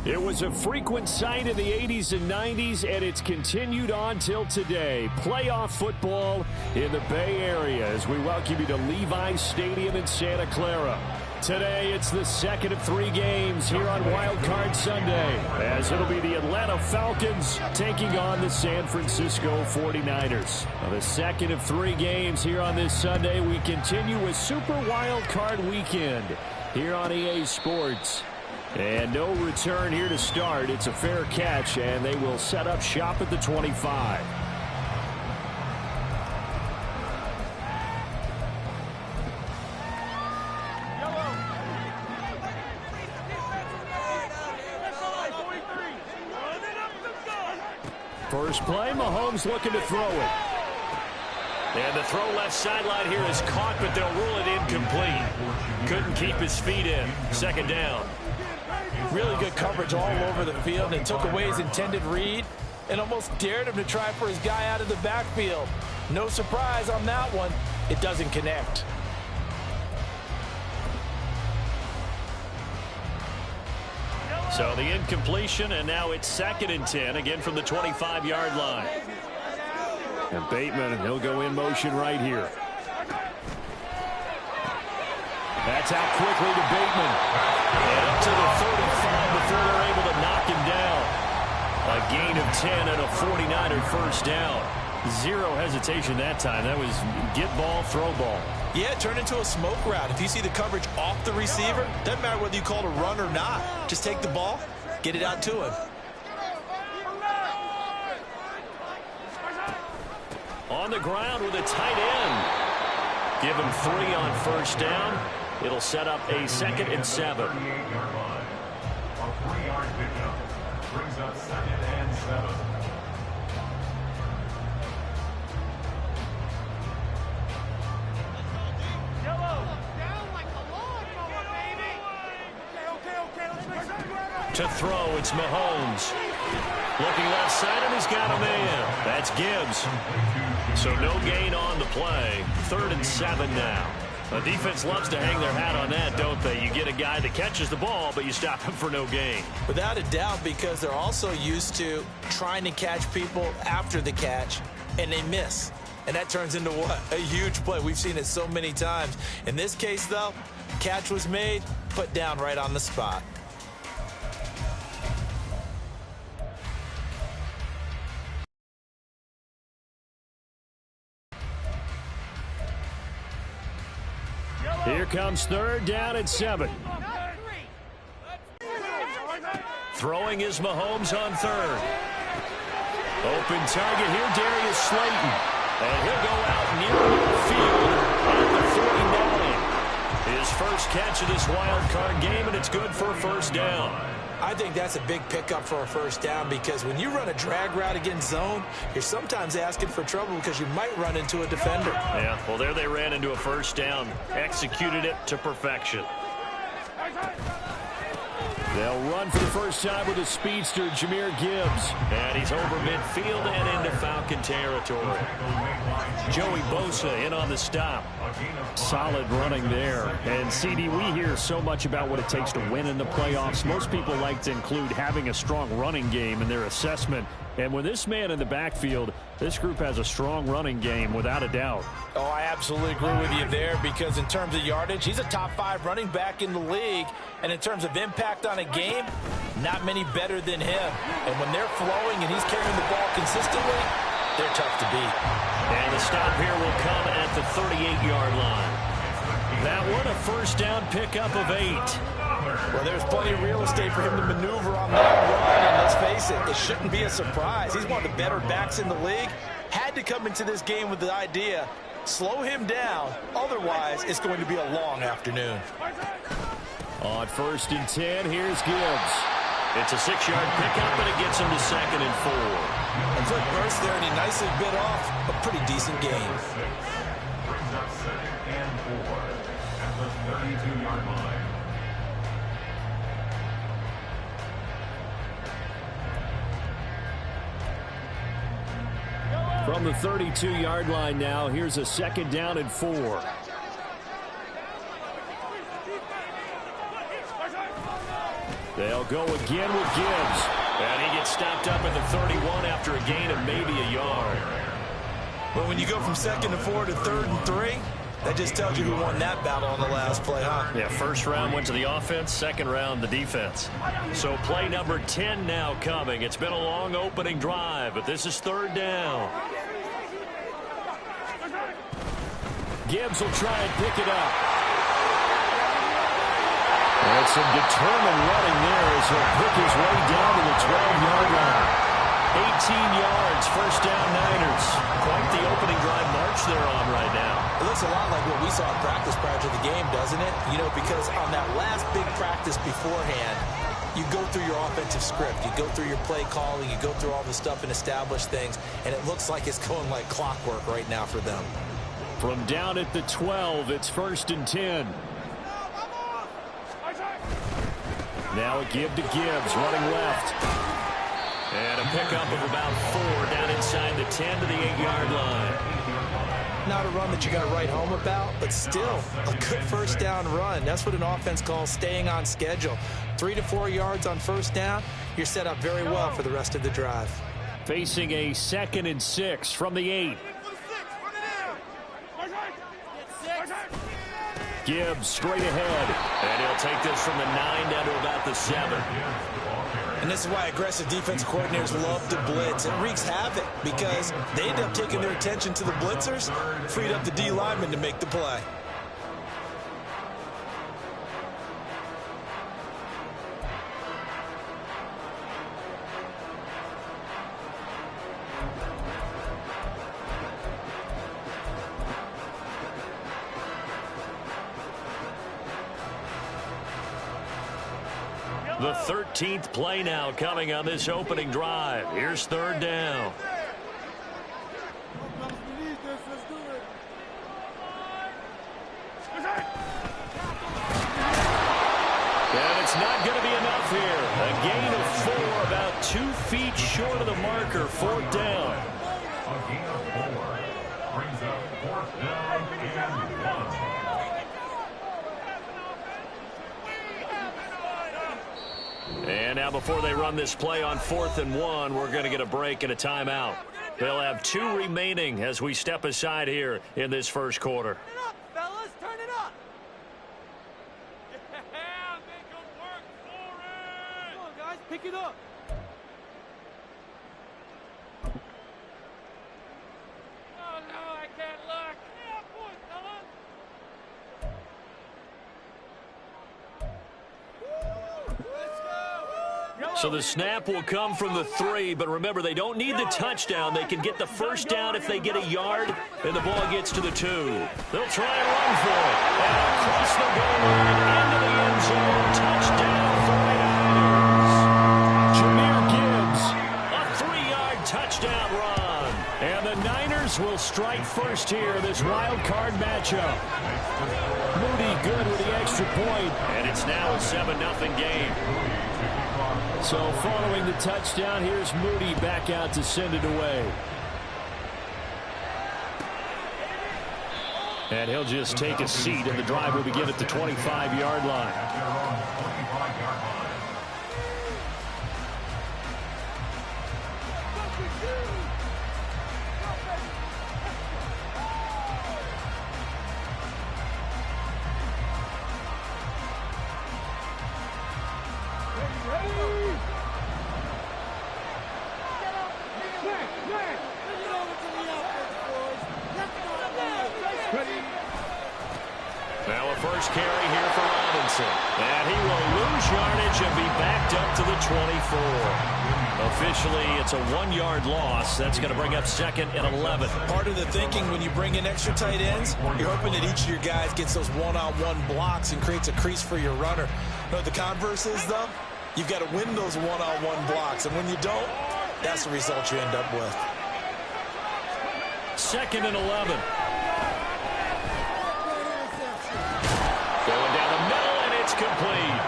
It was a frequent sight in the 80s and 90s, and it's continued on till today. Playoff football in the Bay Area as we welcome you to Levi's Stadium in Santa Clara. Today, it's the second of 3 games here on Wild Card Sunday, as it'll be the Atlanta Falcons taking on the San Francisco 49ers. Now, the second of 3 games here on this Sunday. We continue with Super Wild Card Weekend here on EA Sports. And no return here to start. It's a fair catch, and they will set up shop at the 25. First play, Mahomes looking to throw it. And the throw left sideline here is caught, but they'll rule it incomplete. Couldn't keep his feet in. Second down. Really good coverage all over the field and took away his intended read and almost dared him to try for his guy out of the backfield. No surprise on that one. It doesn't connect. So the incompletion, and now it's 2nd and 10, again from the 25-yard line. And Bateman, he'll go in motion right here. That's out quickly to Bateman. And up to the 35 before they're able to knock him down. A gain of 10 and a 49er first down. Zero hesitation that time. That was get ball, throw ball. Yeah, it turned into a smoke route. If you see the coverage off the receiver, doesn't matter whether you call it a run or not. Just take the ball, get it out to him. On the ground with a tight end. Give him 3 on first down. It'll set up a 2nd and 7. A 3-yard pickup brings up 2nd and 7. To throw, it's Mahomes. Looking left side, and he's got a man. That's Gibbs. So no gain on the play. 3rd and 7 now. The defense loves to hang their hat on that, don't they? You get a guy that catches the ball, but you stop him for no gain. Without a doubt, because they're also used to trying to catch people after the catch, and they miss. And that turns into what? A huge play. We've seen it so many times. In this case, though, catch was made, put down right on the spot. Here comes 3rd down and 7. Throwing is Mahomes on 3rd. Open target here, Darius Slayton. And he'll go out near midfield at the 49. His first catch of this wild card game, and it's good for a first down. I think that's a big pickup for a first down because when you run a drag route against zone, you're sometimes asking for trouble because you might run into a defender. Yeah, well, there they ran into a first down. Executed it to perfection. They'll run for the first time with a speedster, Jahmyr Gibbs. And he's over midfield and into Falcon territory. Joey Bosa in on the stop. Solid running there. And, CD, we hear so much about what it takes to win in the playoffs. Most people like to include having a strong running game in their assessment. And with this man in the backfield, this group has a strong running game without a doubt. Oh, I absolutely agree with you there because in terms of yardage, he's a top 5 running back in the league. And in terms of impact on a game, not many better than him. And when they're flowing and he's carrying the ball consistently, they're tough to beat. And the stop here will come at the 38-yard line. That one, a first down pickup of 8. Well, there's plenty of real estate for him to maneuver on that run, and let's face it, it shouldn't be a surprise. He's one of the better backs in the league. Had to come into this game with the idea, slow him down, otherwise it's going to be a long afternoon. On 1st and 10, here's Gibbs. It's a 6-yard pickup, and it gets him to 2nd and 4. A quick burst there, and he nicely bit off a pretty decent gain. Brings up 2nd and 4 at the 32-yard line. From the 32-yard line now, here's a 2nd down and 4. They'll go again with Gibbs. And he gets stopped up at the 31 after a gain of maybe a yard. But when you go from 2nd and 4 to 3rd and 3, that just tells you who won that battle on the last play, huh? Yeah, first round went to the offense, second round the defense. So play number 10 now coming. It's been a long opening drive, but this is 3rd down. Gibbs will try and pick it up. And some determined running there as he'll pick his way down to the 12-yard line. 18 yards, first down Niners. Quite the opening drive march they're on right now. It looks a lot like what we saw in practice prior to the game, doesn't it? You know, because on that last big practice beforehand, you go through your offensive script. You go through your play calling. You go through all the stuff and establish things. And it looks like it's going like clockwork right now for them. From down at the 12, it's 1st and 10. Now a give to Gibbs, running left. And a pickup of about 4 down inside the 10 to the 8-yard line. Not a run that you're going to write home about, but still a good first down run. That's what an offense calls staying on schedule. 3 to 4 yards on first down, you're set up very well for the rest of the drive. Facing a 2nd and 6 from the 8. Gibbs straight ahead. And he'll take this from the 9 down to about the 7. And this is why aggressive defensive coordinators love to blitz. It wreaks havoc because they end up taking their attention to the blitzers, freed up the D lineman to make the play. The 13th play now coming on this opening drive. Here's 3rd down. And it's not going to be enough here. A gain of 4, about 2 feet short of the marker. 4th down. A gain of 4 brings up 4th down and 1. And now before they run this play on 4th and 1, we're going to get a break and a timeout. They'll have 2 remaining as we step aside here in this first quarter. Turn it up, fellas. Turn it up. Yeah, make them work for it. Come on, guys. Pick it up. Oh, no, I can't look. Yeah, boy, fellas. So the snap will come from the 3, but remember, they don't need the touchdown. They can get the first down if they get a yard, and the ball gets to the 2. They'll try and run for it. And across the goal line, into the end zone, touchdown 49ers. Jahmyr Gibbs, a 3-yard touchdown run. And the Niners will strike first here in this wild card matchup. Moody good with the extra point. And it's now a 7-0 game. So following the touchdown, here's Moody back out to send it away. And he'll just take a seat, and the drive will begin at the 25-yard line. Now a first carry here for Robinson. And he will lose yardage and be backed up to the 24. Officially, it's a 1-yard loss. That's going to bring up 2nd and 11. Part of the thinking when you bring in extra tight ends, you're hoping that each of your guys gets those one-on-one blocks and creates a crease for your runner. But the converse is, though, you've got to win those one-on-one blocks. And when you don't, that's the result you end up with. 2nd and 11. Going down the middle, and it's complete.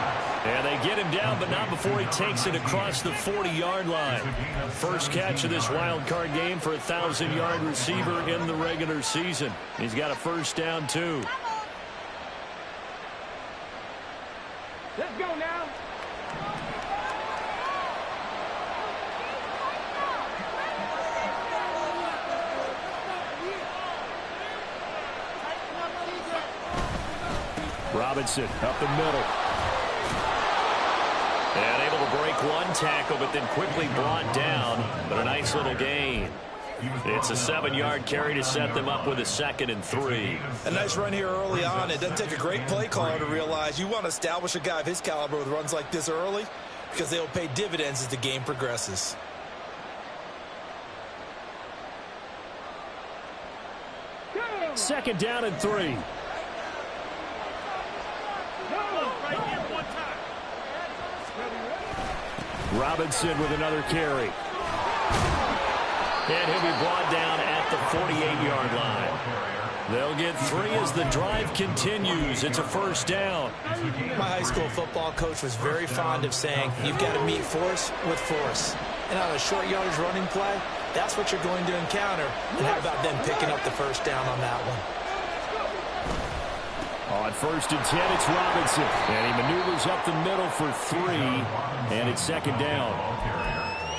And they get him down, but not before he takes it across the 40-yard line. First catch of this wild card game for a 1,000-yard receiver in the regular season. He's got a first down, too. Let's go now. Robinson up the middle. And able to break one tackle, but then quickly brought down. But a nice little gain. It's a 7-yard carry to set them up with a 2nd and 3. A nice run here early on. It doesn't take a great play caller to realize you want to establish a guy of his caliber with runs like this early, because they'll pay dividends as the game progresses. Second down and 3. Robinson with another carry. And he'll be brought down at the 48-yard line. They'll get 3 as the drive continues. It's a first down. My high school football coach was very fond of saying, you've got to meet force with force. And on a short yardage running play, that's what you're going to encounter. And how about them picking up the first down on that one? On 1st and 10, it's Robinson. And he maneuvers up the middle for 3. And it's 2nd down.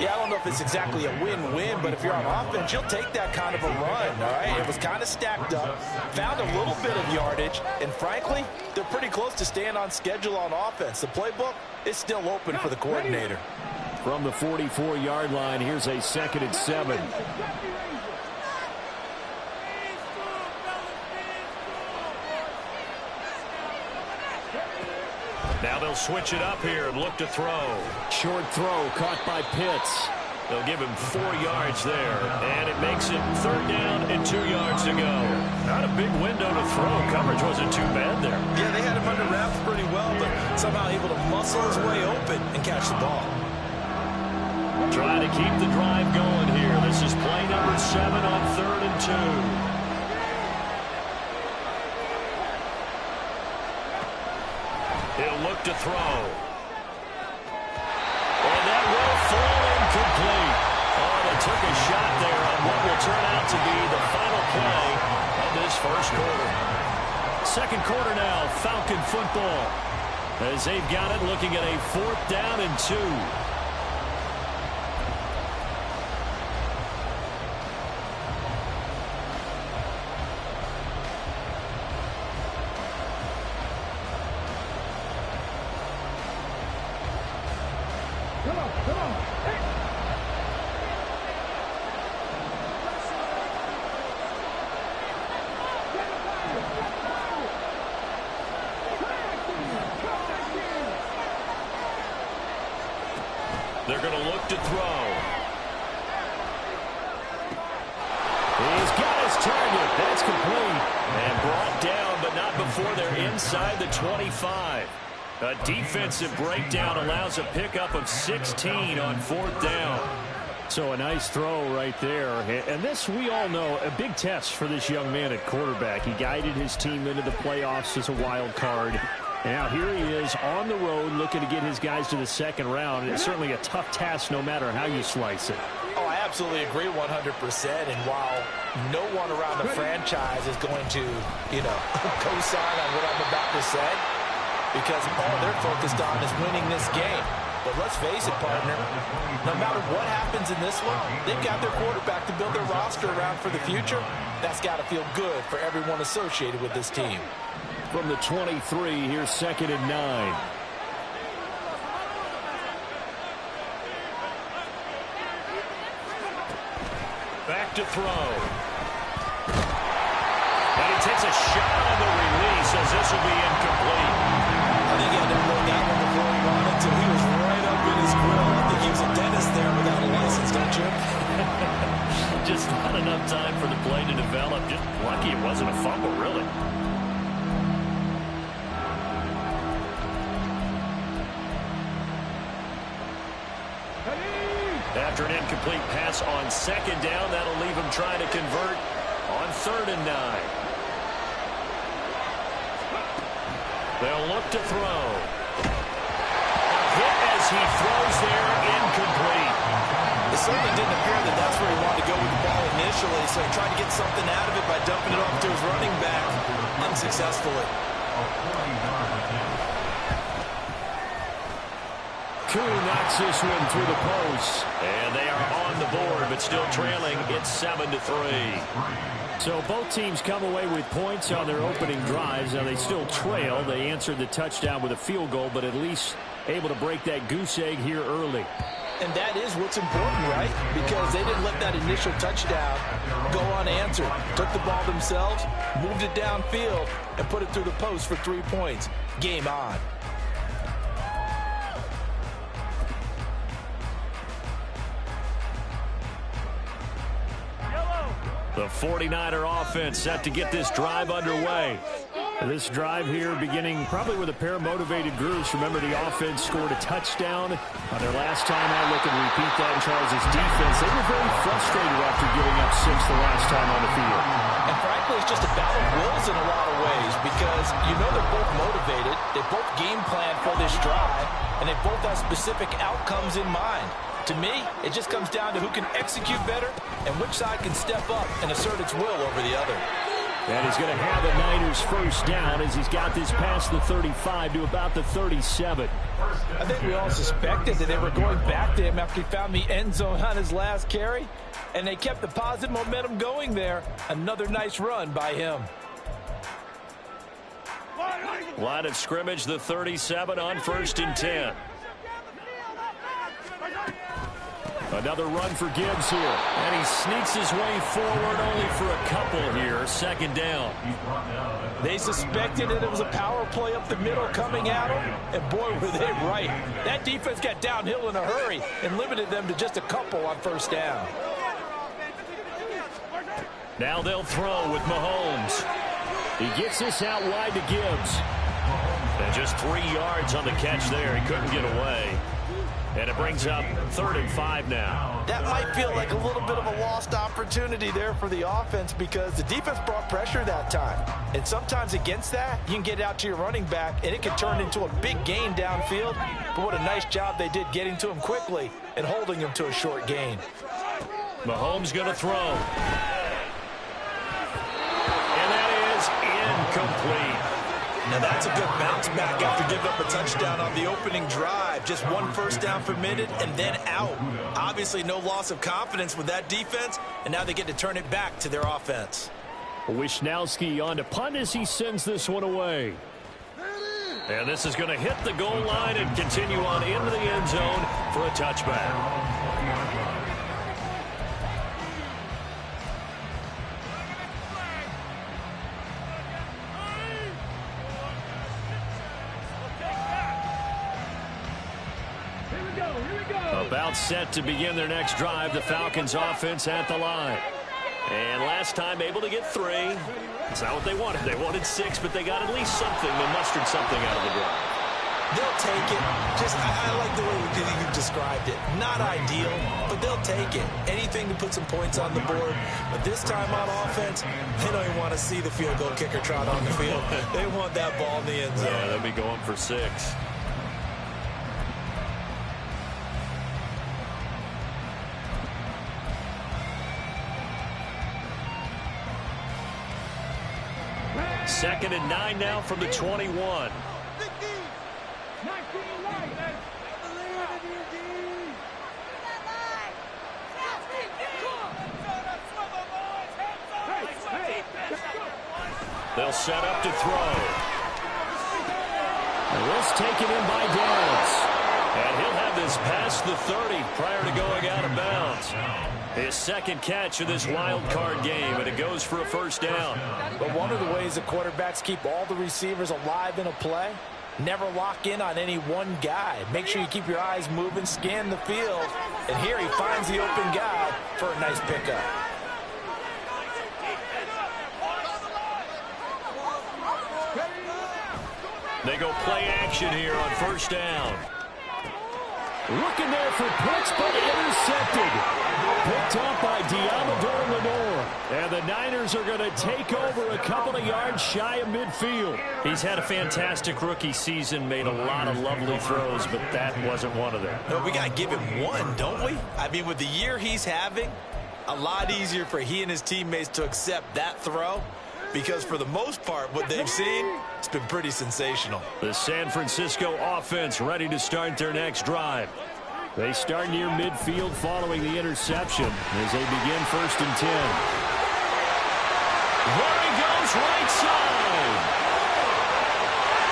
Yeah, I don't know if it's exactly a win-win, but if you're on offense, you'll take that kind of a run, all right? It was kind of stacked up, found a little bit of yardage, and frankly, they're pretty close to staying on schedule on offense. The playbook is still open for the coordinator. From the 44-yard line, here's a 2nd and 7. Now they'll switch it up here and look to throw. Short throw caught by Pitts. They'll give him 4 yards there, and it makes it 3rd down and 2 yards to go. Not a big window to throw. Coverage wasn't too bad there. Yeah, they had him under wraps pretty well, but somehow able to muscle his way open and catch the ball. Trying to keep the drive going here. This is play number 7 on 3rd and 2. He'll look to throw. And that will fall incomplete. Oh, they took a shot there on what will turn out to be the final play of this first quarter. Second quarter now, Falcon football. As they've got it, looking at a 4th down and 2. They're going to look to throw. He's got his target. That's complete. And brought down, but not before they're inside the 25. A defensive breakdown allows a pickup of 16 on 4th down. So a nice throw right there. And this, we all know, a big test for this young man at quarterback. He guided his team into the playoffs as a wild card. Now here he is on the road looking to get his guys to the 2nd round. It's certainly a tough task no matter how you slice it. Oh, I absolutely agree 100%. And while no one around the franchise is going to, co-sign on what I'm about to say, because all they're focused on is winning this game. But let's face it, partner, no matter what happens in this one, they've got their quarterback to build their roster around for the future. That's got to feel good for everyone associated with this team. From the 23, here's 2nd and 9. Back to throw. And he takes a shot on the release as this will be incomplete. I think he had to know that one before he wanted to. He was right up in his grill. I think he was a dentist there without a license, don't you? Just not enough time for the play to develop. Just lucky it wasn't a fumble, really. After an incomplete pass on 2nd down, that'll leave him trying to convert on 3rd and 9. They'll look to throw. Hit as he throws there, incomplete. It certainly didn't appear that that's where he wanted to go with the ball initially, so he tried to get something out of it by dumping it off to his running back unsuccessfully. 2 knocks this one through the post. And they are on the board, but still trailing. It's 7-3. So both teams come away with points on their opening drives. Now they still trail. They answered the touchdown with a field goal, but at least able to break that goose egg here early. And that is what's important, right? Because they didn't let that initial touchdown go unanswered. Took the ball themselves, moved it downfield, and put it through the post for 3 points. Game on. The 49er offense set to get this drive underway. This drive here beginning probably with a pair of motivated groups. Remember, the offense scored a touchdown on their last time out. Looking to repeat that in Charles' defense. They were very frustrated after giving up 6 the last time on the field. And frankly, it's just a battle of wills in a lot of ways because you know they're both motivated. They both game plan for this drive, and they both have specific outcomes in mind. To me, it just comes down to who can execute better and which side can step up and assert its will over the other. And he's going to have the Niners first down as he's got this past the 35 to about the 37. I think we all suspected that they were going back to him after he found the end zone on his last carry, and they kept the positive momentum going there. Another nice run by him. Line of scrimmage, the 37 on 1st and 10. Another run for Gibbs here. And he sneaks his way forward only for a couple here. 2nd down. They suspected that it was a power play up the middle coming at them, and boy, were they right. That defense got downhill in a hurry and limited them to just a couple on 1st down. Now they'll throw with Mahomes. He gets this out wide to Gibbs. And just 3 yards on the catch there. He couldn't get away. And it brings up 3rd and 5 now. That might feel like a little bit of a lost opportunity there for the offense because the defense brought pressure that time. And sometimes against that, you can get out to your running back, and it can turn into a big gain downfield. But what a nice job they did getting to him quickly and holding him to a short gain. Mahomes going to throw. And that is incomplete. Now that's a good bounce back after giving up a touchdown on the opening drive. Just 1 first down permitted and then out. Obviously no loss of confidence with that defense, and now they get to turn it back to their offense. Wishnowski on to punt as he sends this one away. And this is going to hit the goal line and continue on into the end zone for a touchback. About set to begin their next drive, the Falcons offense at the line. And last time able to get 3. It's not what they wanted. They wanted 6, but they got at least something. They mustered something out of the drive. They'll take it. I like the way you described it. Not ideal, but they'll take it. Anything to put some points on the board. But this time on offense, they don't even want to see the field goal kicker trot on the field. They want that ball in the end zone. Yeah, they'll be going for 6. Second and 9 now from the 21. They'll set up to throw. This taken in by Downs. And he'll have this past the 30 prior to going out of bounds. His 2nd catch of this wild card game, and it goes for a first down. But one of the ways the quarterbacks keep all the receivers alive in a play, never lock in on any one guy. Make sure you keep your eyes moving, scan the field. And here he finds the open guy for a nice pickup. They go play action here on first down. Looking there for Pitts, but intercepted. Picked up by Diamador Lenore. And the Niners are going to take over a couple of yards shy of midfield. He's had a fantastic rookie season, made a lot of lovely throws, but that wasn't one of them. No, we got to give him one, don't we? I mean, with the year he's having, a lot easier for he and his teammates to accept that throw because for the most part, what they've seen, it's been pretty sensational. The San Francisco offense ready to start their next drive. They start near midfield following the interception as they begin 1st and 10. There he goes, right side.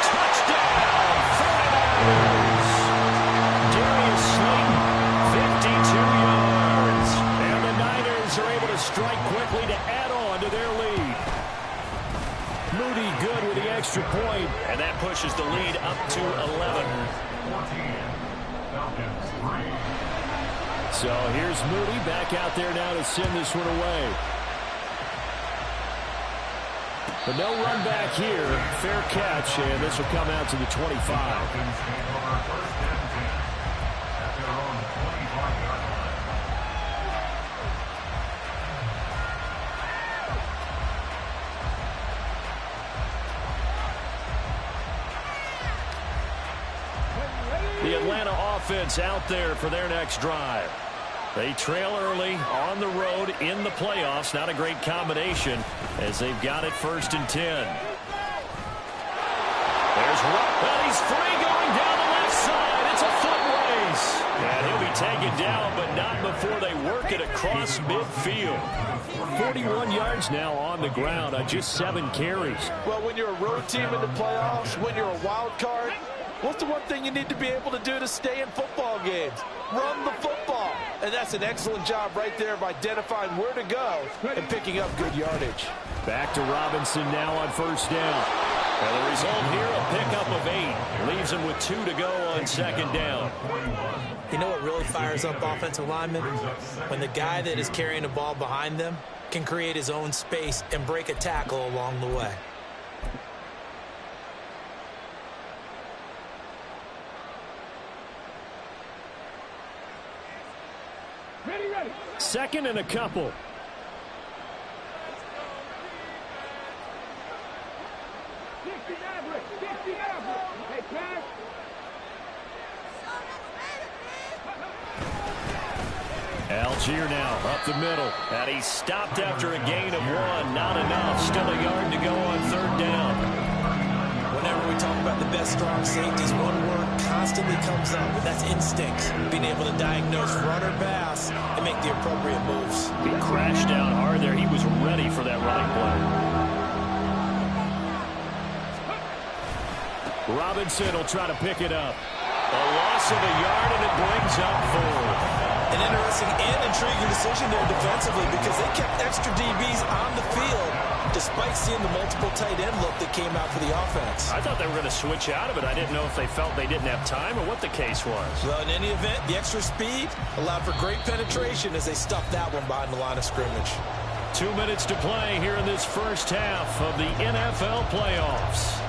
Touchdown, 49ers. Darius Slayton, 52 yards. And the Niners are able to strike quickly to add on to their lead. Moody good with the extra point, and that pushes the lead up to 11. 14. Falcons 3. So here's Moody back out there now to send this one away. But no run back here. Fair catch, and this will come out to the 25. Falcons take over 1st and 10 at their own 25-yard line. The Atlanta offense out there for their next drive. They trail early on the road in the playoffs. Not a great combination as they've got it 1st and 10. There's well, he's free going down the left side. It's a foot race. And he'll be taken down, but not before they work it across midfield. 41 yards now on the ground on just 7 carries. Well, when you're a road team in the playoffs, when you're a wild card, what's the one thing you need to be able to do to stay in football games? Run the football. And that's an excellent job right there of identifying where to go and picking up good yardage. Back to Robinson now on 1st down. And the result here, a pickup of 8. Leaves them with 2 to go on 2nd down. You know what really fires up offensive linemen? When the guy that is carrying the ball behind them can create his own space and break a tackle along the way. Ready. 2nd and a couple. Hey, pass. Algier now up the middle. And he stopped after a gain of 1. Not enough. Still a yard to go on 3rd down. Whenever we talk about the best strong safeties, one word constantly comes up, and that's instinct. Being able to diagnose run or pass and make the appropriate moves. He crashed down hard there. He was ready for that running play. Robinson will try to pick it up. A loss of a yard, and it brings up 4. An interesting and intriguing decision there defensively because they kept extra DBs on the field despite seeing the multiple tight end look that came out for the offense. I thought they were going to switch out of it. I didn't know if they felt they didn't have time or what the case was. Well, in any event, the extra speed allowed for great penetration as they stuffed that one behind the line of scrimmage. 2 minutes to play here in this first half of the NFL playoffs.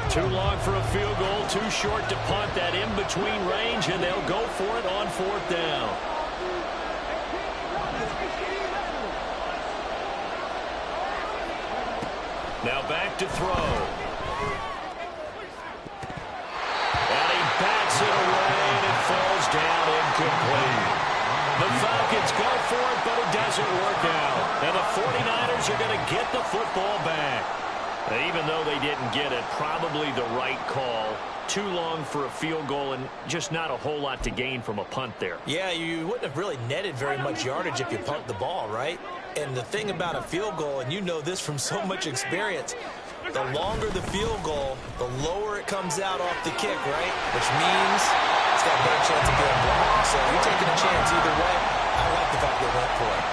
Too long for a field goal, too short to punt. That in-between range, and they'll go for it on 4th down. Now back to throw. And he bats it away, and it falls down incomplete. The Falcons go for it, but it doesn't work out. And the 49ers are going to get the football back. Even though they didn't get it, probably the right call. Too long for a field goal and just not a whole lot to gain from a punt there. Yeah, you wouldn't have really netted very much yardage if you pumped the ball, right? And the thing about a field goal, and you know this from so much experience, the longer the field goal, the lower it comes out off the kick, right? Which means it's got a better chance of getting blocked. So you're taking a chance either way. I like the fact they went for it.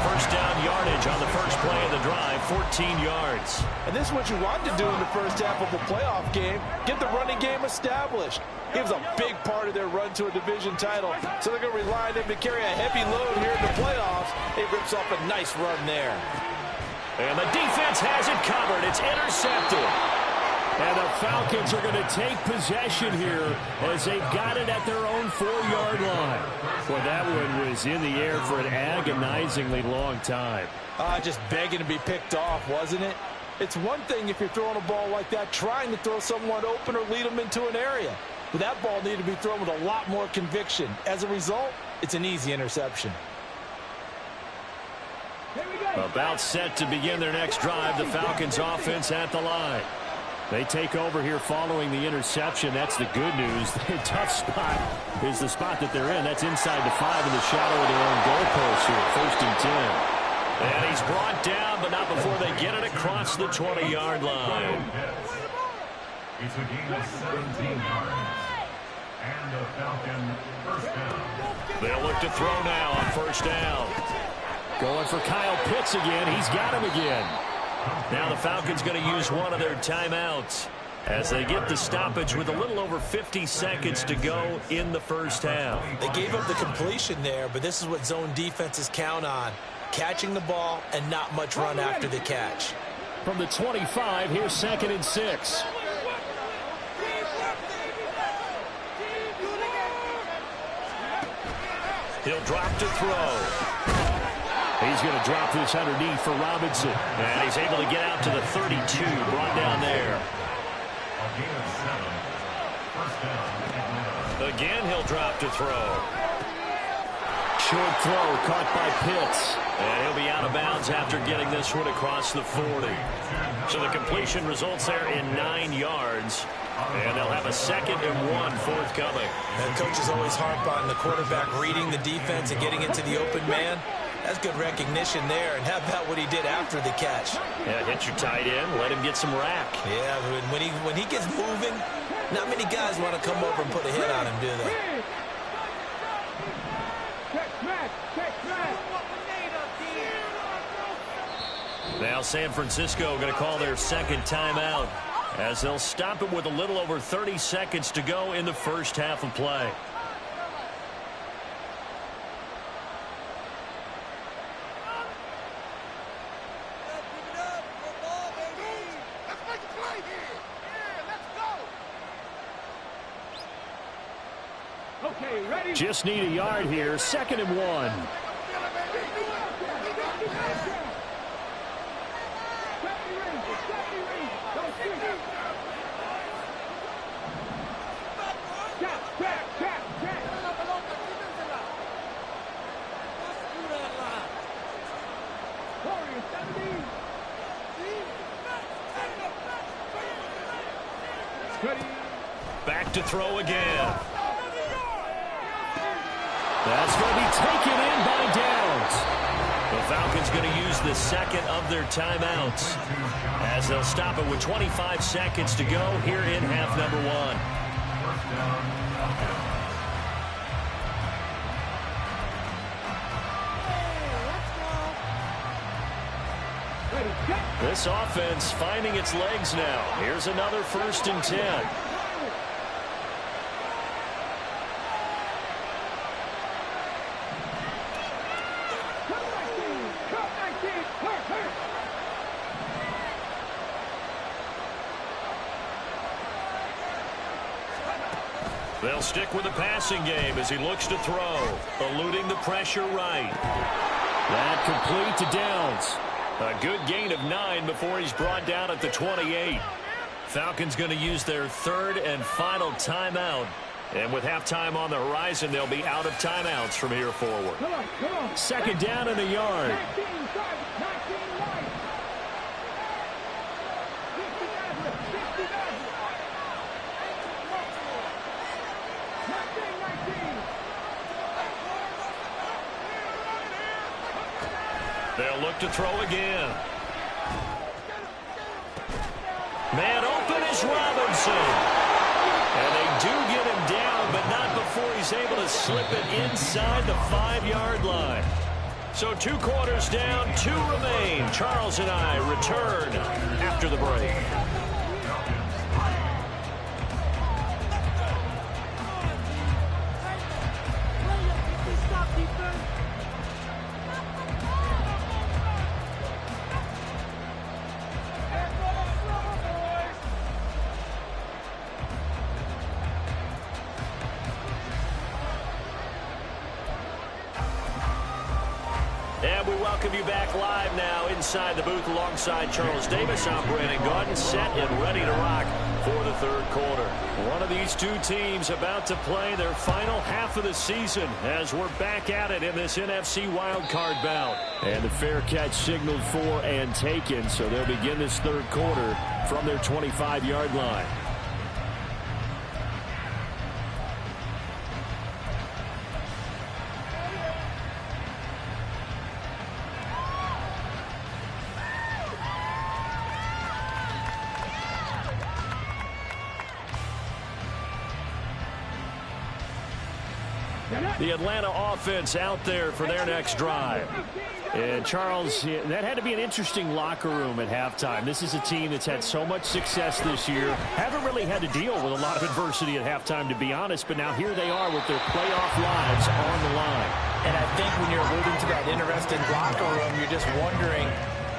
First down yardage on the first play of the drive, 14 yards. And this is what you want to do in the first half of a playoff game. Get the running game established. He was a big part of their run to a division title. So they're going to rely on him to carry a heavy load here in the playoffs. He rips off a nice run there. And the defense has it covered. It's intercepted. And the Falcons are going to take possession here as they've got it at their own 4-yard line. Well, that one was in the air for an agonizingly long time. Just begging to be picked off, wasn't it? It's one thing if you're throwing a ball like that, trying to throw someone open or lead them into an area. But that ball needed to be thrown with a lot more conviction. As a result, it's an easy interception. About set to begin their next drive, the Falcons offense at the line. They take over here following the interception. That's the good news. The tough spot is the spot that they're in. That's inside the 5 in the shadow of their own goalpost here, 1st and 10. And he's brought down, but not before they get it across the 20-yard line. It's a gain of 17 yards. And a Falcon first down. They'll look to throw now on 1st down. Going for Kyle Pitts again. He's got him again. Now the Falcons going to use one of their timeouts as they get the stoppage with a little over 50 seconds to go in the 1st half. They gave up the completion there, but this is what zone defenses count on. Catching the ball and not much run after the catch. From the 25, here's 2nd and 6. He'll drop to throw. He's going to drop this underneath for Robinson. And he's able to get out to the 32, brought down there. A gain of 7. First down. Again, he'll drop to throw. Short throw caught by Pitts. And he'll be out of bounds after getting this one across the 40. So the completion results there in 9 yards. And they'll have a 2nd and 1 forthcoming. And coaches always harp on the quarterback reading the defense and getting into the open man. That's good recognition there. And how about what he did after the catch? Yeah, hit your tight end, let him get some rack. Yeah, when he gets moving, not many guys want to come over and put a hit on him, do they? Now San Francisco going to call their 2nd timeout as they'll stop it with a little over 30 seconds to go in the 1st half of play. Just need a yard here. 2nd and 1. Back to throw again. That's going to be taken in by Downs. The Falcons going to use the 2nd of their timeouts as they'll stop it with 25 seconds to go here in half number 1. This offense finding its legs now. Here's another 1st and 10. They'll stick with the passing game as he looks to throw, eluding the pressure right. That complete to Downs. A good gain of 9 before he's brought down at the 28. Falcons going to use their 3rd and final timeout. And with halftime on the horizon, they'll be out of timeouts from here forward. 2nd down and a yard. They'll look to throw again. Man open is Robinson. And they do get him down, but not before he's able to slip it inside the 5-yard line. So 2 quarters down, 2 remain. Charles and I return after the break. And we welcome you back live now inside the booth alongside Charles Davis. I'm Brandon Gaudin, set and ready to rock for the third quarter. One of these two teams about to play their final half of the season as we're back at it in this NFC wildcard bout. And the fair catch signaled for and taken, so they'll begin this third quarter from their 25-yard line. The Atlanta offense out there for their next drive. And Charles, that had to be an interesting locker room at halftime. This is a team that's had so much success this year. Haven't really had to deal with a lot of adversity at halftime, to be honest. But now here they are with their playoff lives on the line. And I think when you're alluding to that interesting locker room, you're just wondering,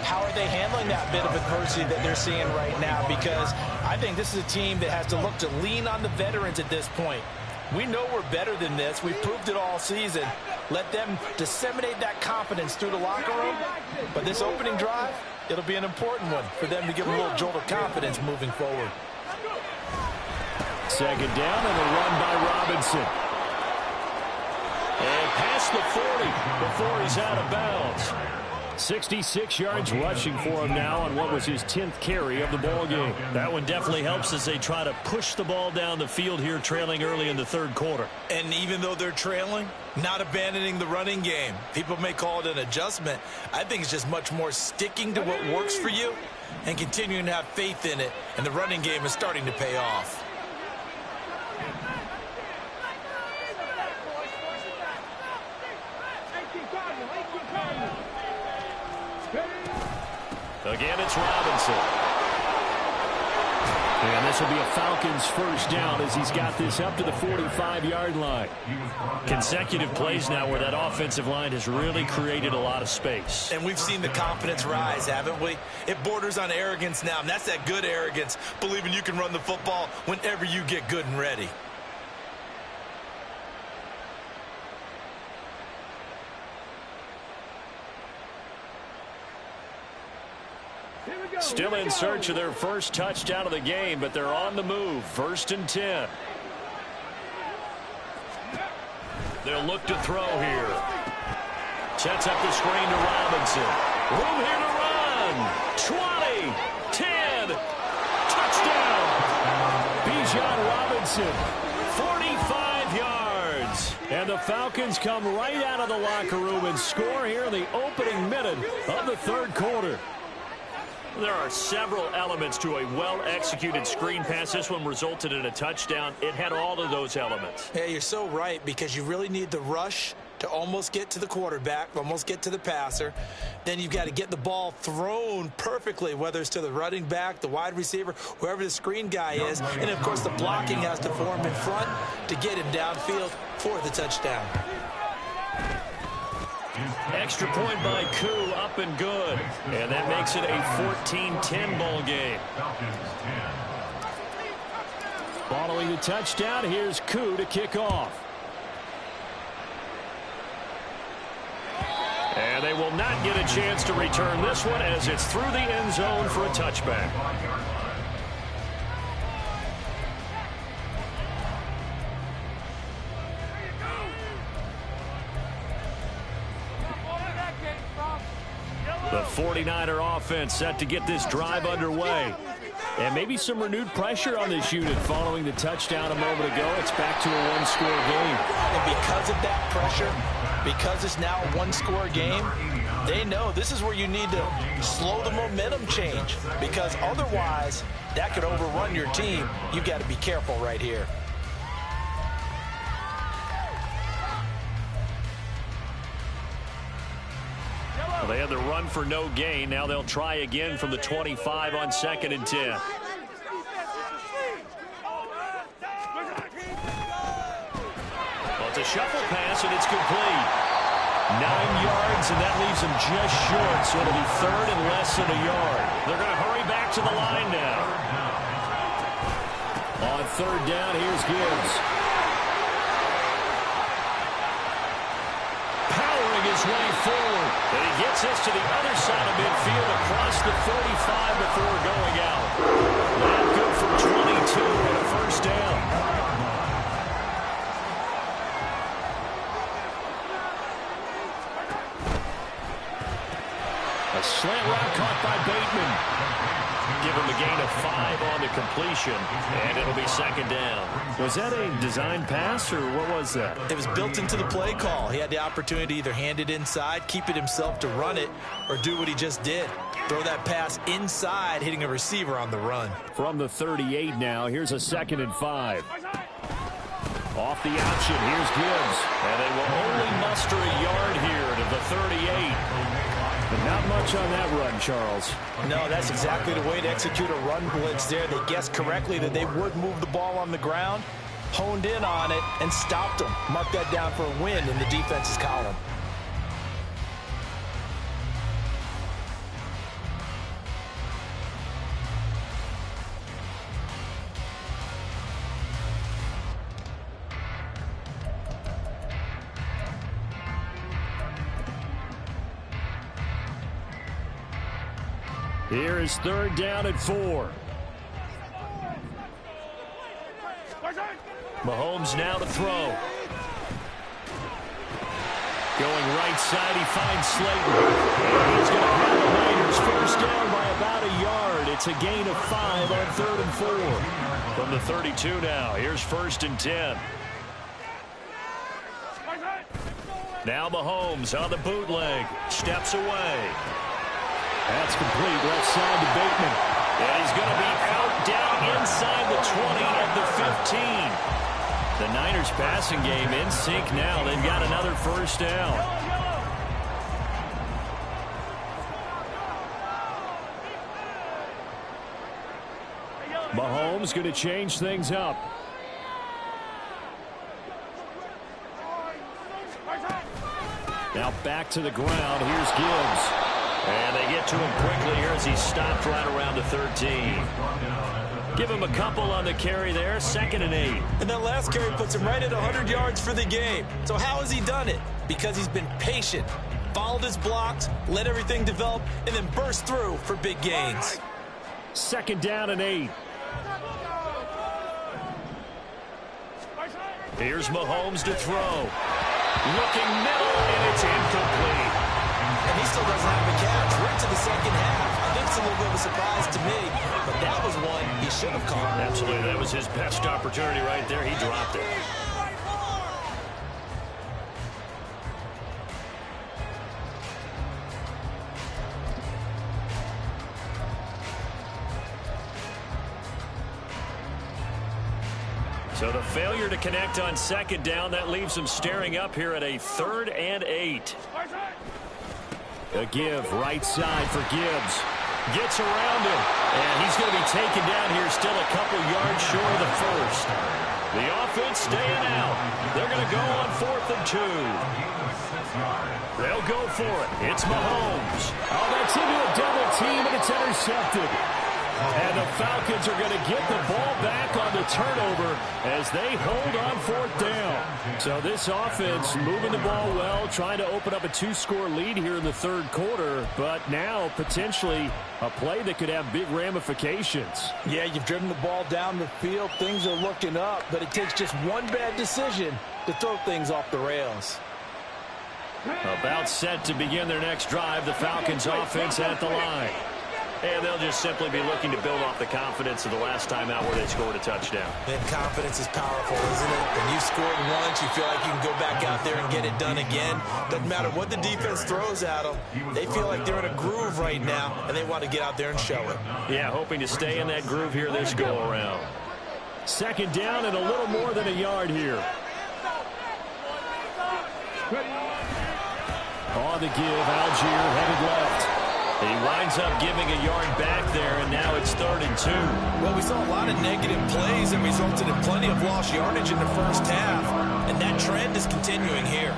how are they handling that bit of adversity that they're seeing right now? Because I think this is a team that has to look to lean on the veterans at this point. We know we're better than this. We've proved it all season. Let them disseminate that confidence through the locker room. But this opening drive, it'll be an important one for them to give them a little jolt of confidence moving forward. Second down and a run by Robinson. And past the 40 before he's out of bounds. 66 yards rushing for him now on what was his 10th carry of the ball game. That one definitely helps as they try to push the ball down the field here, trailing early in the third quarter. And even though they're trailing, not abandoning the running game. People may call it an adjustment. I think it's just much more sticking to what works for you and continuing to have faith in it. And the running game is starting to pay off. Again, it's Robinson. And this will be a Falcons first down as he's got this up to the 45-yard line. Consecutive plays now where that offensive line has really created a lot of space. And we've seen the confidence rise, haven't we? It borders on arrogance now, and that's that good arrogance, believing you can run the football whenever you get good and ready. Still in search of their first touchdown of the game, but they're on the move. First and 10. They'll look to throw here. Sets up the screen to Robinson. Room here to run. 20, 10, touchdown. Bijan Robinson. 45 yards. And the Falcons come right out of the locker room and score here in the opening minute of the third quarter. There are several elements to a well-executed screen pass. This one resulted in a touchdown. It had all of those elements. Yeah, you're so right, because you really need the rush to almost get to the quarterback, almost get to the passer. Then you've got to get the ball thrown perfectly, whether it's to the running back, the wide receiver, whoever the screen guy is. And, of course, the blocking has to form in front to get him downfield for the touchdown. Extra point by Koo, up and good. And that makes it a 14-10 ball game. Following the touchdown, here's Koo to kick off. And they will not get a chance to return this one as it's through the end zone for a touchback. The 49er offense set to get this drive underway. And maybe some renewed pressure on this unit following the touchdown a moment ago. It's back to a one-score game. And because of that pressure, because it's now a one-score game, they know this is where you need to slow the momentum change, because otherwise that could overrun your team. You've got to be careful right here. Well, they had the run for no gain. Now they'll try again from the 25 on 2nd and 10. Well, it's a shuffle pass, and it's complete. 9 yards, and that leaves them just short, so it'll be third and less than a yard. They're going to hurry back to the line now. On third down, here's Gibbs. Powering his his way forward. And he gets this to the other side of midfield across the 35 before going out. That good for 22 and a first down. A slant route caught by Bateman. Give him a gain of 5 on the completion, and it'll be second down. Was that a design pass, or what was that? It was built into the play call. He had the opportunity to either hand it inside, keep it himself to run it, or do what he just did. Throw that pass inside, hitting a receiver on the run. From the 38 now, here's a 2nd and 5. Off the option, here's Gibbs. And they will only muster a yard here to the 38. But not much on that run, Charles. No, that's exactly the way to execute a run blitz there. They guessed correctly that they would move the ball on the ground, honed in on it, and stopped them. Mark that down for a win in the defense's column. Here is 3rd down and 4. Mahomes now to throw. Going right side, he finds Slayton. And he's going to have the Niners first down by about a yard. It's a gain of 5 on 3rd and 4. From the 32 now, here's 1st and 10. Now Mahomes on the bootleg. Steps away. That's complete, left side to Bateman. And he's going to be out down inside the 20 at the 15. The Niners passing game in sync now. They've got another first down. Mahomes going to change things up. Now back to the ground. Here's Gibbs. And they get to him quickly here as he's stopped right around the 13. Give him a couple on the carry there, 2nd and 8. And that last carry puts him right at 100 yards for the game. So how has he done it? Because he's been patient, followed his blocks, let everything develop, and then burst through for big gains. 2nd down and 8. Here's Mahomes to throw. Looking middle, and it's incomplete. And he still doesn't have a catch. We're into the 2nd half. I think it's a little bit of a surprise to me, but that was one he should have caught. Absolutely. That was his best opportunity right there. He dropped it. So the failure to connect on 2nd down, that leaves him staring up here at a 3rd and 8. A give, right side for Gibbs. Gets around him, and he's going to be taken down here still a couple yards short of the first. The offense staying out. They're going to go on 4th and 2. They'll go for it. It's Mahomes. Oh, that's into a double team, and it's intercepted. And the Falcons are going to get the ball back on the turnover as they hold on 4th down. So this offense moving the ball well, trying to open up a 2-score lead here in the 3rd quarter, but now potentially a play that could have big ramifications. Yeah, you've driven the ball down the field. Things are looking up, but it takes just one bad decision to throw things off the rails. About set to begin their next drive, the Falcons offense at the line. And they'll just simply be looking to build off the confidence of the last time out where they scored a touchdown. And confidence is powerful, isn't it? When you scored once, you feel like you can go back out there and get it done again. Doesn't matter what the defense throws at them. They feel like they're in a groove right now, and they want to get out there and show it. Yeah, hoping to stay in that groove here this go-around. 2nd down and a little more than a yard here. On the give, Algier headed left. He winds up giving a yard back there, and now it's 3rd and 2. Well, we saw a lot of negative plays that resulted in plenty of lost yardage in the first half, and that trend is continuing here.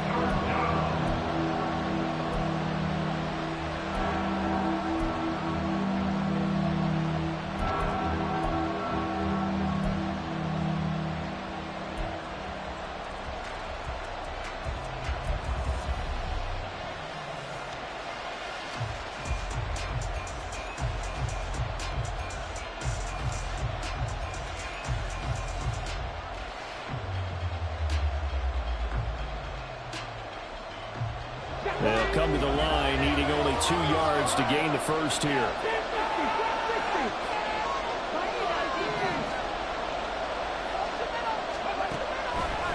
They'll come to the line, needing only 2 yards to gain the first here.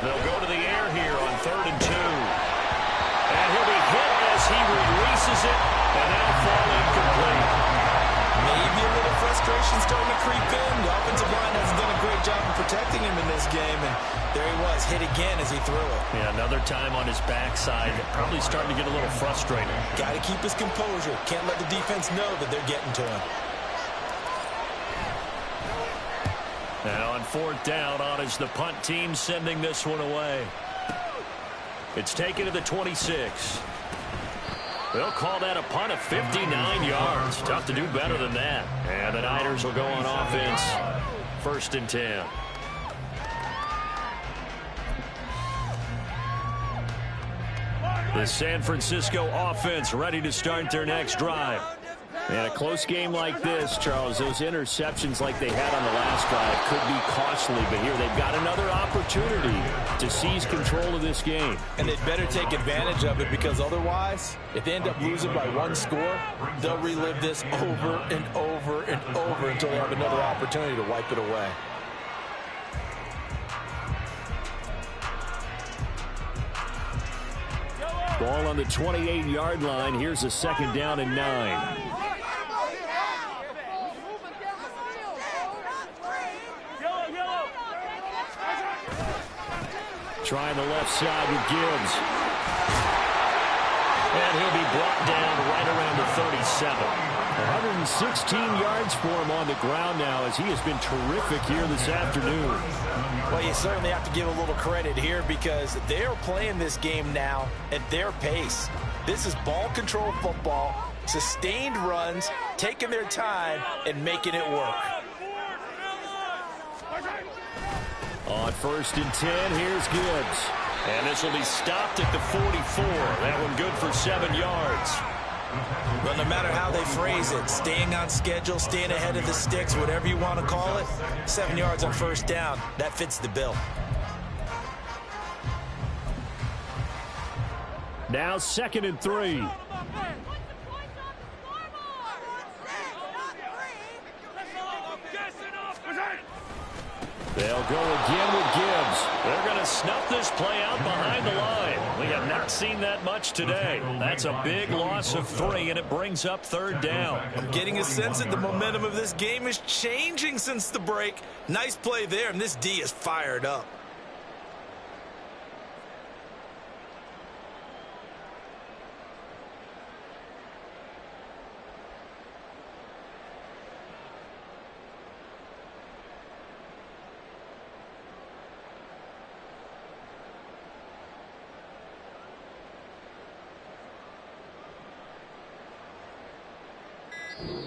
They'll go to the air here on 3rd and 2. And he'll be hit as he releases it, and that'll fall incomplete. Maybe a little frustration starting to creep in. The offensive line has done a great job of protecting him in this game, and there he was, hit again as he threw it. Yeah, another time on his backside, probably starting to get a little frustrated. Got to keep his composure. Can't let the defense know that they're getting to him. Now on 4th down, on is the punt team sending this one away. It's taken to the 26. They'll call that a punt of 59 yards. Tough to do better than that. And the Niners will go on offense. 1st and 10. The San Francisco offense ready to start their next drive. And a close game like this, Charles, those interceptions like they had on the last drive could be costly, but here they've got another opportunity to seize control of this game. And they'd better take advantage of it, because otherwise, if they end up losing by 1 score, they'll relive this over and over and over until they have another opportunity to wipe it away. Ball on the 28-yard line. Here's a 2nd down and 9. Trying the left side with Gibbs. And he'll be brought down right around the 37. 116 yards for him on the ground now, as he has been terrific here this afternoon. Well, you certainly have to give a little credit here, because they're playing this game now at their pace. This is ball control football, sustained runs, taking their time and making it work. On 1st and 10, here's Gibbs. And this will be stopped at the 44. That one good for 7 yards. Well, no matter how they phrase it, staying on schedule, staying ahead of the sticks, whatever you want to call it, 7 yards on 1st down, that fits the bill. Now 2nd and 3. They'll go again with Gibbs. They're going to snuff this play out behind the line. We have not seen that much today. That's a big loss of 3, and it brings up 3rd down. I'm getting a sense that the momentum of this game is changing since the break. Nice play there, and this D is fired up.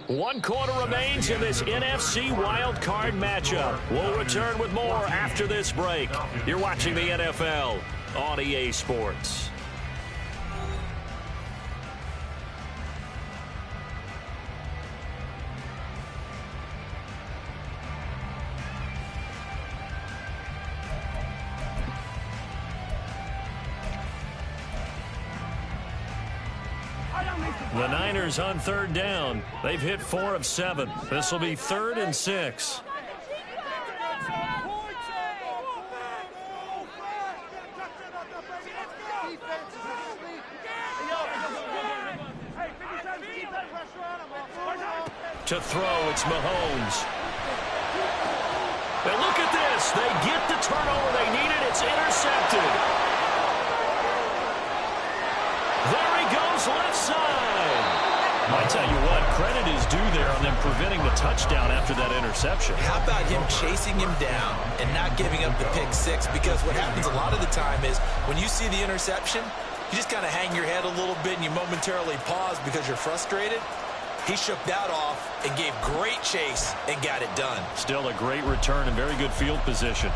One quarter remains in this NFC Wild Card matchup. We'll return with more after this break. You're watching the NFL on EA Sports. The Niners on 3rd down. They've hit 4 of 7. This will be 3rd and 6. To throw, it's Mahomes. And look at this. They get the turnover they needed. It's intercepted. There he goes, left side. I tell you what, credit is due there on them preventing the touchdown after that interception. How about him chasing him down and not giving up the pick 6? Because what happens a lot of the time is when you see the interception, you just kind of hang your head a little bit and you momentarily pause because you're frustrated. He shook that off and gave great chase and got it done. Still a great return and very good field position.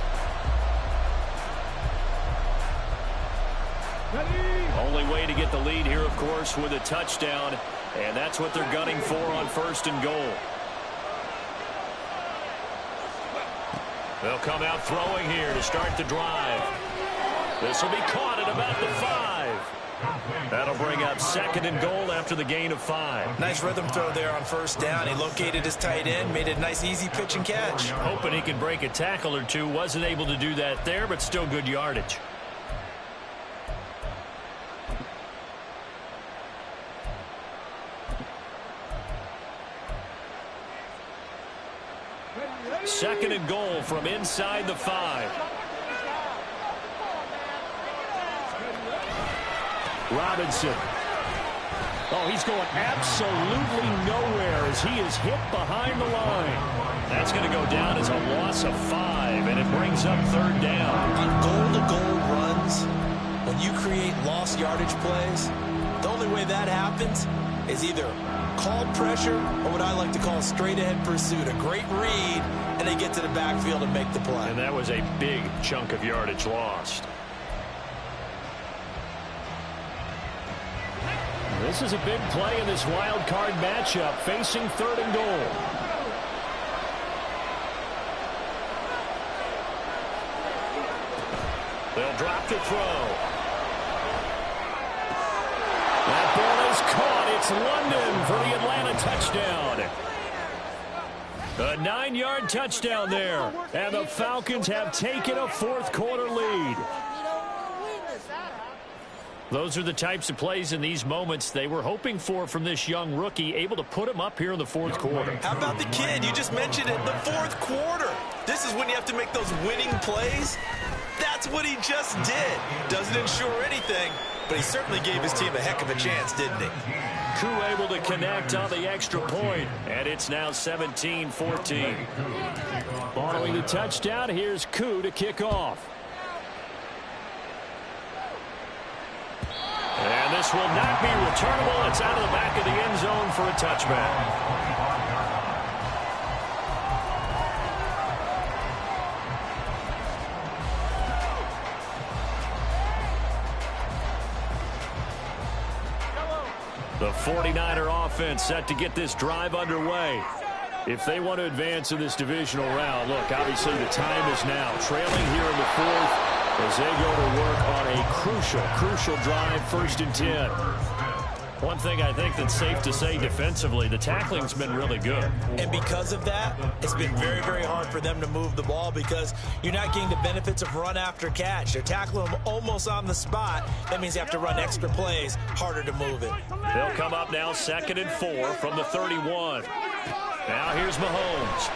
Only way to get the lead here, of course, with a touchdown, and that's what they're gunning for on 1st and goal. They'll come out throwing here to start the drive. This will be caught at about the 5. That'll bring up 2nd and goal after the gain of 5. Nice rhythm throw there on 1st down. He located his tight end, made it a nice, easy pitch and catch. Hoping he can break a tackle or two. Wasn't able to do that there, but still good yardage. Second and goal from inside the 5. Robinson. Oh, he's going absolutely nowhere as he is hit behind the line. That's going to go down as a loss of 5, and it brings up 3rd down. On goal-to-goal runs, when you create lost yardage plays, the only way that happens is either called pressure or what I like to call straight-ahead pursuit. A great read, and they get to the backfield and make the play. And that was a big chunk of yardage lost. This is a big play in this wild card matchup, facing 3rd and goal. They'll drop the throw. That ball is caught. It's London for the Atlanta touchdown. A 9-yard touchdown there. And the Falcons have taken a 4th quarter lead. Those are the types of plays in these moments they were hoping for from this young rookie, able to put him up here in the 4th quarter. How about the kid? You just mentioned it, the 4th quarter. This is when you have to make those winning plays. That's what he just did. Doesn't ensure anything, but he certainly gave his team a heck of a chance, didn't he? Koo able to connect on the extra point, and it's now 17-14. Following the touchdown, here's Koo to kick off. And this will not be returnable. It's out of the back of the end zone for a touchback. The 49er offense set to get this drive underway. If they want to advance in this divisional round, look, obviously the time is now. Trailing here in the 4th as they go to work on a crucial drive, 1st and 10. One thing I think that's safe to say defensively, the tackling's been really good. And because of that, it's been very, very hard for them to move the ball because you're not getting the benefits of run after catch. They're tackling them almost on the spot. That means you have to run extra plays, harder to move it. They'll come up now 2nd and 4 from the 31. Now here's Mahomes.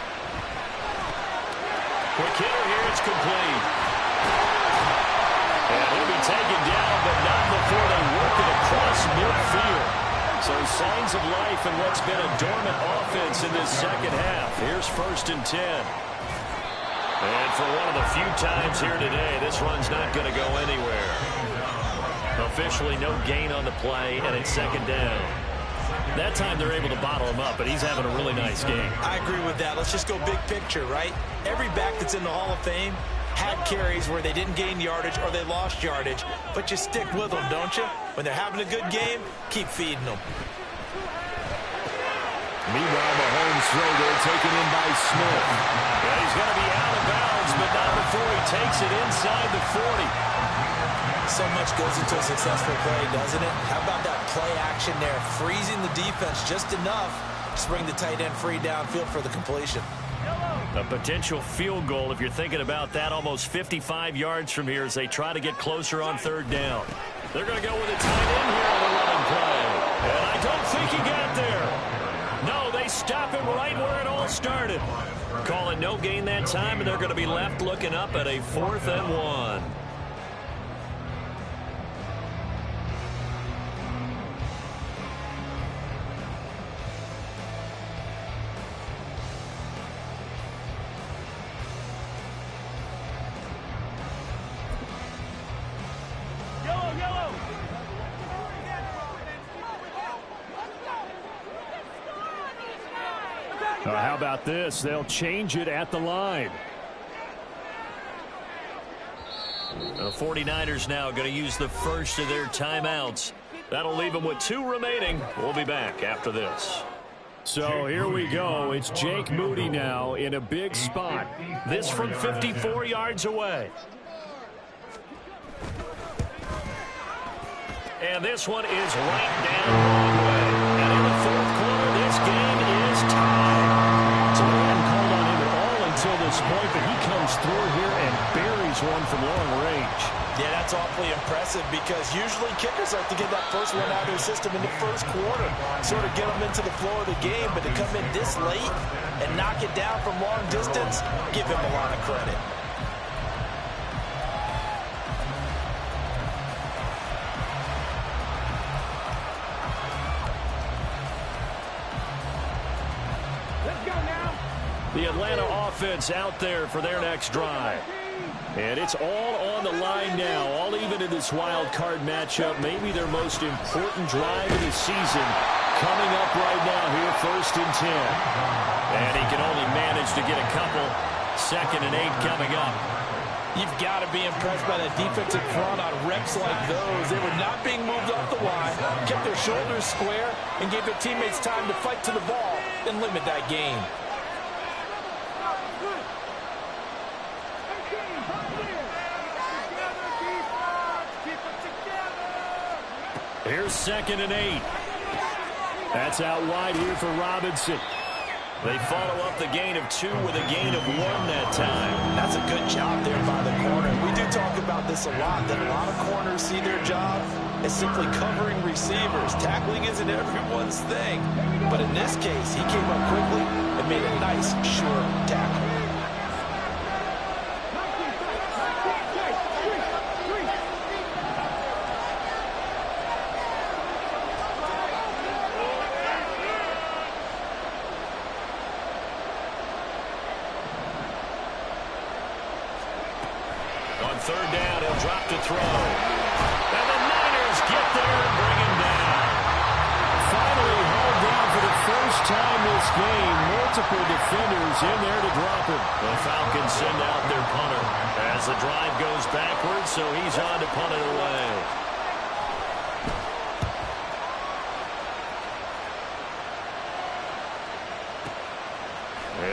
Quick hitter here, it's complete. And he'll be taken down, but not before they work it across midfield. So signs of life in what's been a dormant offense in this 2nd half. Here's 1st and 10. And for one of the few times here today, this run's not going to go anywhere. Officially no gain on the play, and it's 2nd down. That time they're able to bottle him up, but he's having a really nice game. I agree with that. Let's just go big picture, right? Every back that's in the Hall of Fame had carries where they didn't gain yardage or they lost yardage, but you stick with them, don't you? When they're having a good game, keep feeding them. Meanwhile, Mahomes' throw there taken in by Smith. Yeah, he's going to be out of bounds, but not before he takes it inside the 40. So much goes into a successful play, doesn't it? How about that play action there, freezing the defense just enough to bring the tight end free downfield for the completion. A potential field goal, if you're thinking about that, almost 55 yards from here as they try to get closer on 3rd down. They're going to go with a tight end here on the running play. And I don't think he got there. No, they stop him right where it all started. Calling no gain that time, and they're going to be left looking up at a 4th and 1. How about this? They'll change it at the line. The 49ers now going to use the first of their timeouts. That'll leave them with 2 remaining. We'll be back after this. So here we go. It's Jake Moody now in a big spot. This from 54 yards away. And this one is right down Broadway. And in the fourth quarter, this game is tied. So they hadn't called on him at all until this point, but he comes through here and buries one from long range. Yeah, that's awfully impressive because usually kickers like to get that first one out of their system in the first quarter, sort of get them into the flow of the game, but to come in this late and knock it down from long distance, give him a lot of credit. The Atlanta offense out there for their next drive. And it's all on the line now, all even in this wild card matchup. Maybe their most important drive of the season coming up right now here, 1st and 10. And he can only manage to get a couple. 2nd and 8 coming up. You've got to be impressed by that defensive front on reps like those. They were not being moved off the line, kept their shoulders square, and gave their teammates time to fight to the ball and limit that gain. Here's 2nd and 8. That's out wide here for Robinson. They follow up the gain of 2 with a gain of 1 that time. That's a good job there by the corner. We do talk about this a lot, that a lot of corners see their job as simply covering receivers. Tackling isn't everyone's thing. But in this case, he came up quickly and made a nice, short tackle. On 3rd down, he'll drop to throw. And the Niners get there and bring him down. Finally hauled down for the first time this game. Multiple defenders in there to drop him. The Falcons send out their punter as the drive goes backwards, so he's on to punt it away.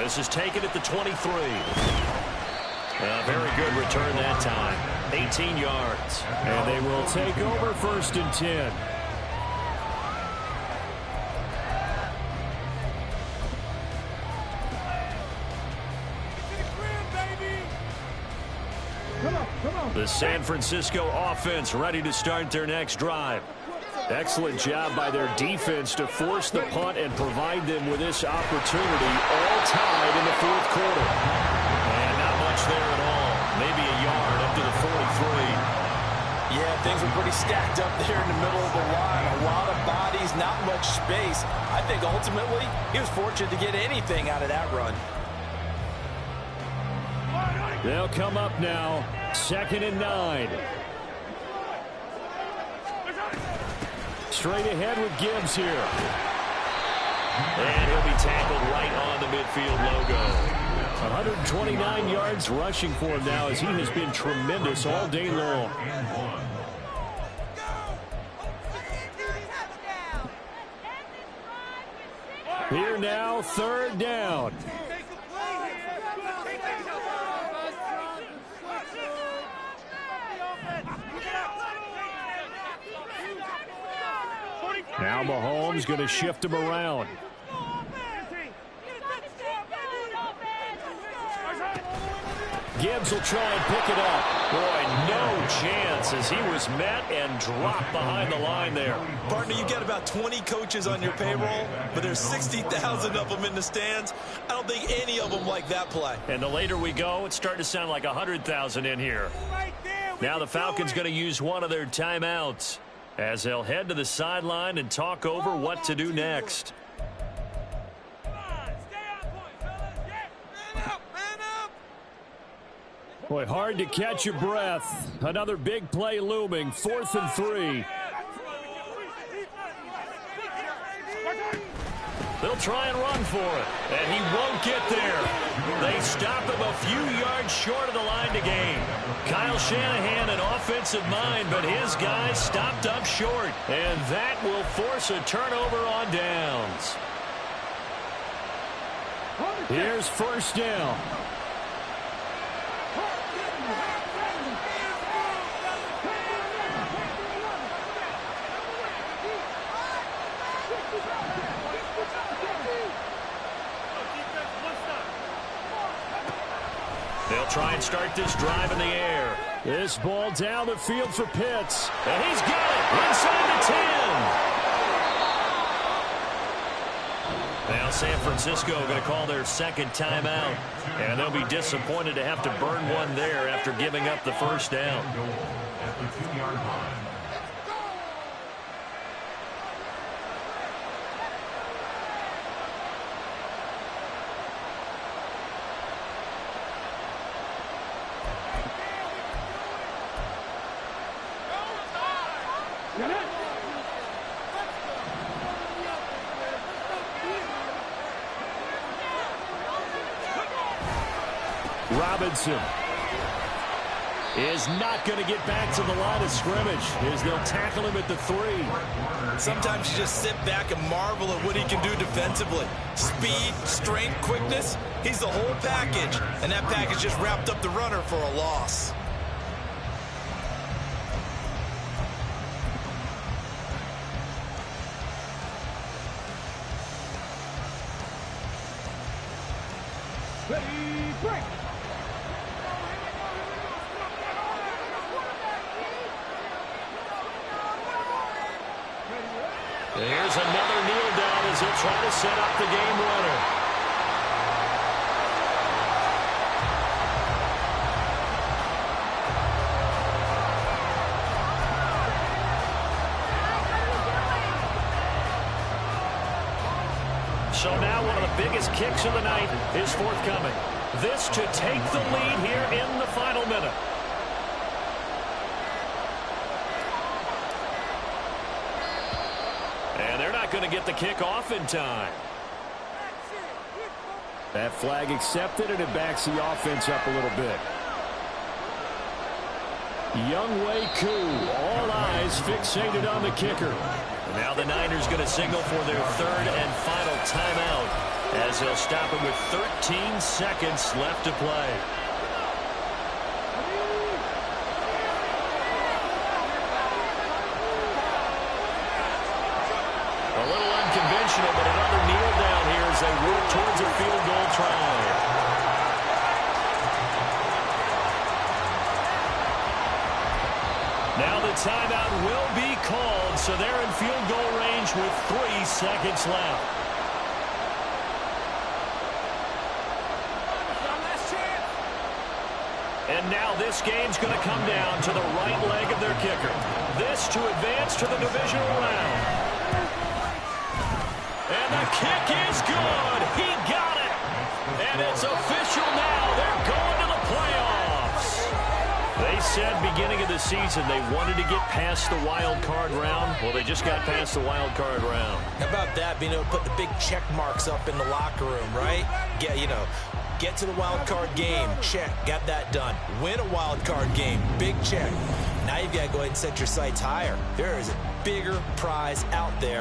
This is taken at the 23. A very good return that time. 18 yards. And they will take over 1st and 10. The San Francisco offense ready to start their next drive. Excellent job by their defense to force the punt and provide them with this opportunity, all tied in the 4th quarter. And not much there at all. Maybe a yard up to the 43. Yeah, things were pretty stacked up there in the middle of the line. A lot of bodies, not much space. I think ultimately he was fortunate to get anything out of that run. They'll come up now, 2nd and 9. Straight ahead with Gibbs here. And he'll be tackled right on the midfield logo. 129 yards rushing for him now as he has been tremendous all day long. Here now, 3rd down. Now Mahomes going to shift him around. Gibbs will try and pick it up. Boy, no chance as he was met and dropped behind the line there. Partner, you got about 20 coaches on your payroll, but there's 60,000 of them in the stands. I don't think any of them like that play. And the later we go, it's starting to sound like 100,000 in here. Now the Falcons going to use one of their timeouts as they'll head to the sideline and talk over what to do next. Boy, hard to catch your breath. Another big play looming. 4th and 3. They'll try and run for it, and he won't get there. They stop him a few yards short of the line to gain. Kyle Shanahan, an offensive mind, but his guys stopped up short, and that will force a turnover on downs. Here's 1st down. They'll try and start this drive in the air. This ball down the field for Pitts. And he's got it inside the 10. Now San Francisco going to call their second timeout. And they'll be disappointed to have to burn one there after giving up the first down. At the 2-yard line. Robinson is not going to get back to the line of scrimmage as they'll tackle him at the 3. Sometimes you just sit back and marvel at what he can do defensively. Speed, strength, quickness, he's the whole package. And that package just wrapped up the runner for a loss. Ready, break. Here's another kneel down as he'll try to set up the game winner. So now one of the biggest kicks of the night is forthcoming. This to take the lead here in the final minute. And they're not going to get the kick off in time. That flag accepted, and it backs the offense up a little bit. Younghoe Koo, all eyes fixated on the kicker. Now the Niners going to signal for their third and final timeout as they'll stop it with 13 seconds left to play. A little unconventional, but another kneel down here as they work towards a field goal try. Now the timeout will be called, so they're in field goal range with 3 seconds left. And now this game's going to come down to the right leg of their kicker. This to advance to the divisional round. And the kick is good. He got it. And it's official now. They're going to the playoffs. They said beginning of the season they wanted to get past the wild card round. Well, they just got past the wild card round. How about that, being able to put the big check marks up in the locker room, right? Get to the wild card game, check, got that done. Win a wild card game, big check. Now you've got to go ahead and set your sights higher. There is a bigger prize out there.